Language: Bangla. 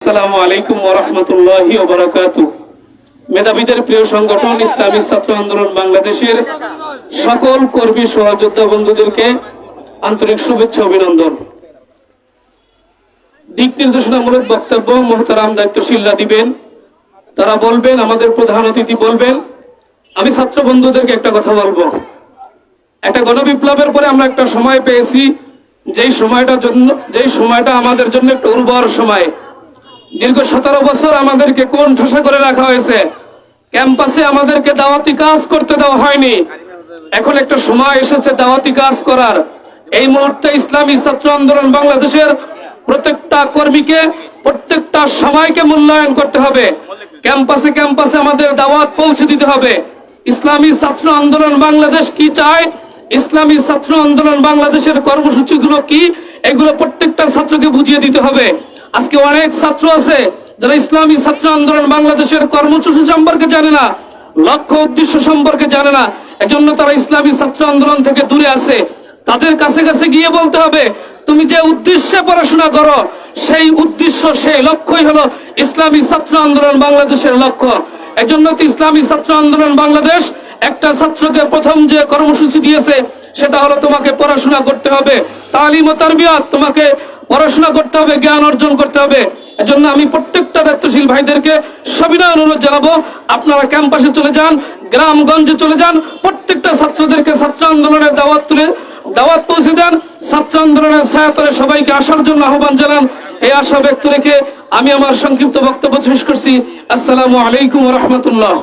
আসসালামু আলাইকুম ওয়া রাহমাতুল্লাহি ওয়া বারাকাতুহু। মেধাবীদের প্রিয় সংগঠন ইসলামী ছাত্র আন্দোলন বাংলাদেশের সকল কর্মী সহযোদ্ধা বন্ধুদেরকে আন্তরিক শুভেচ্ছা অভিনন্দন। দিক নির্দেশনামূলক বক্তব্য মুহতারাম দায়িত্বশীলরা দিবেন, তারা বলবেন, আমাদের প্রধান অতিথি বলবেন। আমি ছাত্র বন্ধুদেরকে একটা কথা বলবো, একটা গণবিপ্লবের পরে আমরা একটা সময় পেয়েছি, যেই সময়টা আমাদের জন্য একটা উর্বর সময়। দীর্ঘ 17 বছর আমাদেরকে কোন ঠাসা করে রাখা হয়েছে, ক্যাম্পাসে আমাদেরকে দাওয়াতি কাজ করতে দেওয়া হয়নি। এখন একটা সময় এসেছে দাওয়াতি কাজ করার। এই মুহূর্তে ইসলামী ছাত্র আন্দোলন বাংলাদেশের প্রত্যেকটা কর্মীকে, প্রত্যেকটা সময়কে মূল্যায়ন করতে হবে। ক্যাম্পাসে ক্যাম্পাসে আমাদের দাওয়াত পৌঁছে দিতে হবে। ইসলামী ছাত্র আন্দোলন বাংলাদেশ কি চায়, ইসলামী ছাত্র আন্দোলন বাংলাদেশের কর্মসূচিগুলো কি, এগুলো প্রত্যেকটা ছাত্রকে বুঝিয়ে দিতে হবে। আজকে অনেক ছাত্র আছে যারা ইসলামী ছাত্র আন্দোলন বাংলাদেশের কর্মসূচি সম্পর্কে জানে না, লক্ষ্য উদ্দেশ্য সম্পর্কে জানে না, এজন্য তারা ইসলামী ছাত্র আন্দোলন থেকে দূরে আছে। তাদের কাছে কাছে গিয়ে বলতে হবে, তুমি যে উদ্দেশ্যে পড়াশোনা করো সেই উদ্দেশ্য, সেই লক্ষ্যই হলো ইসলামী ছাত্র আন্দোলন বাংলাদেশের লক্ষ্য। এজন্য তো ইসলামী ছাত্র আন্দোলন বাংলাদেশ একটা ছাত্রকে প্রথম যে কর্মসূচি দিয়েছে সেটা হলো তোমাকে পড়াশোনা করতে হবে, তালিম ও তারবিয়াত, তোমাকে পড়াশোনা করতে হবে, জ্ঞান অর্জন করতে হবে। এজন্য আমি প্রত্যেকটা দায়িত্বশীল ভাইদেরকে সবিনয় অনুরোধ জানাবো, আপনারা ক্যাম্পাসে চলে যান, গ্রামগঞ্জে চলে যান, প্রত্যেকটা ছাত্রদেরকে ছাত্র আন্দোলনের দাওয়াত পৌঁছে দেন, ছাত্র আন্দোলনের ছায়াতলে সবাইকে আসার জন্য আহ্বান জানান। এই আশা ব্যক্ত রেখে আমি আমার সংক্ষিপ্ত বক্তব্য শেষ করছি। আসসালামু আলাইকুম ওয়া রাহমাতুল্লাহ।